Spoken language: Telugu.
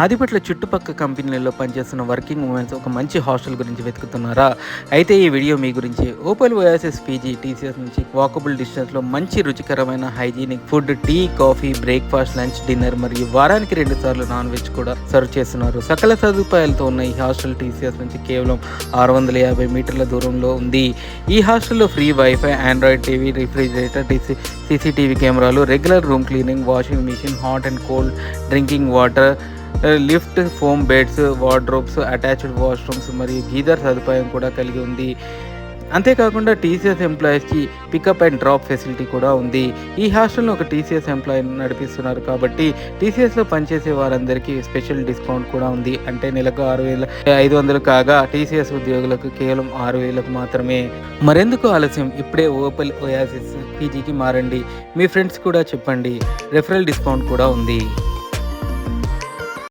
ఆదిపట్ల చుట్టుపక్క కంపెనీలలో పనిచేస్తున్న వర్కింగ్ ఉమెన్స్ ఒక మంచి హాస్టల్ గురించి వెతుకుతున్నారా? అయితే ఈ వీడియో మీ గురించి. ఓపెల్ ఓయాసిస్ పీజీ టీసీఎస్ నుంచి వాకబుల్ డిస్టెన్స్లో మంచి రుచికరమైన hygienic food, tea, coffee, breakfast, lunch, dinner మరియు వారానికి 2 సార్లు నాన్ వెజ్ కూడా సర్వ్ చేస్తున్నారు. సకల సదుపాయాలతో ఉన్న ఈ హాస్టల్ టీసీఎస్ నుంచి కేవలం 650 మీటర్ల దూరంలో ఉంది. ఈ హాస్టల్లో free wifi, Android TV, refrigerator, CCTV కెమెరాలు, regular room cleaning, washing machine, hot and cold drinking water, lift, foam beds, wardrobes, attached washrooms మరియు గీజర్ సదుపాయం కూడా కలిగి ఉంది. అంతేకాకుండా టీసీఎస్ ఎంప్లాయీస్కి పికప్ అండ్ డ్రాప్ ఫెసిలిటీ కూడా ఉంది. ఈ హాస్టల్ను ఒక టీసీఎస్ ఎంప్లాయీ నడిపిస్తున్నారు కాబట్టి టీసీఎస్లో పనిచేసే వారందరికీ స్పెషల్ డిస్కౌంట్ కూడా ఉంది. అంటే నెలకు 6,500 కాగా టీసీఎస్ ఉద్యోగులకు కేవలం 6,000 మాత్రమే. మరెందుకు ఆలస్యం? ఇప్పుడే ఓపెల్ ఓయాసిస్ పీజీకి మారండి. మీ ఫ్రెండ్స్ కూడా చెప్పండి. రెఫరల్ డిస్కౌంట్ కూడా ఉంది.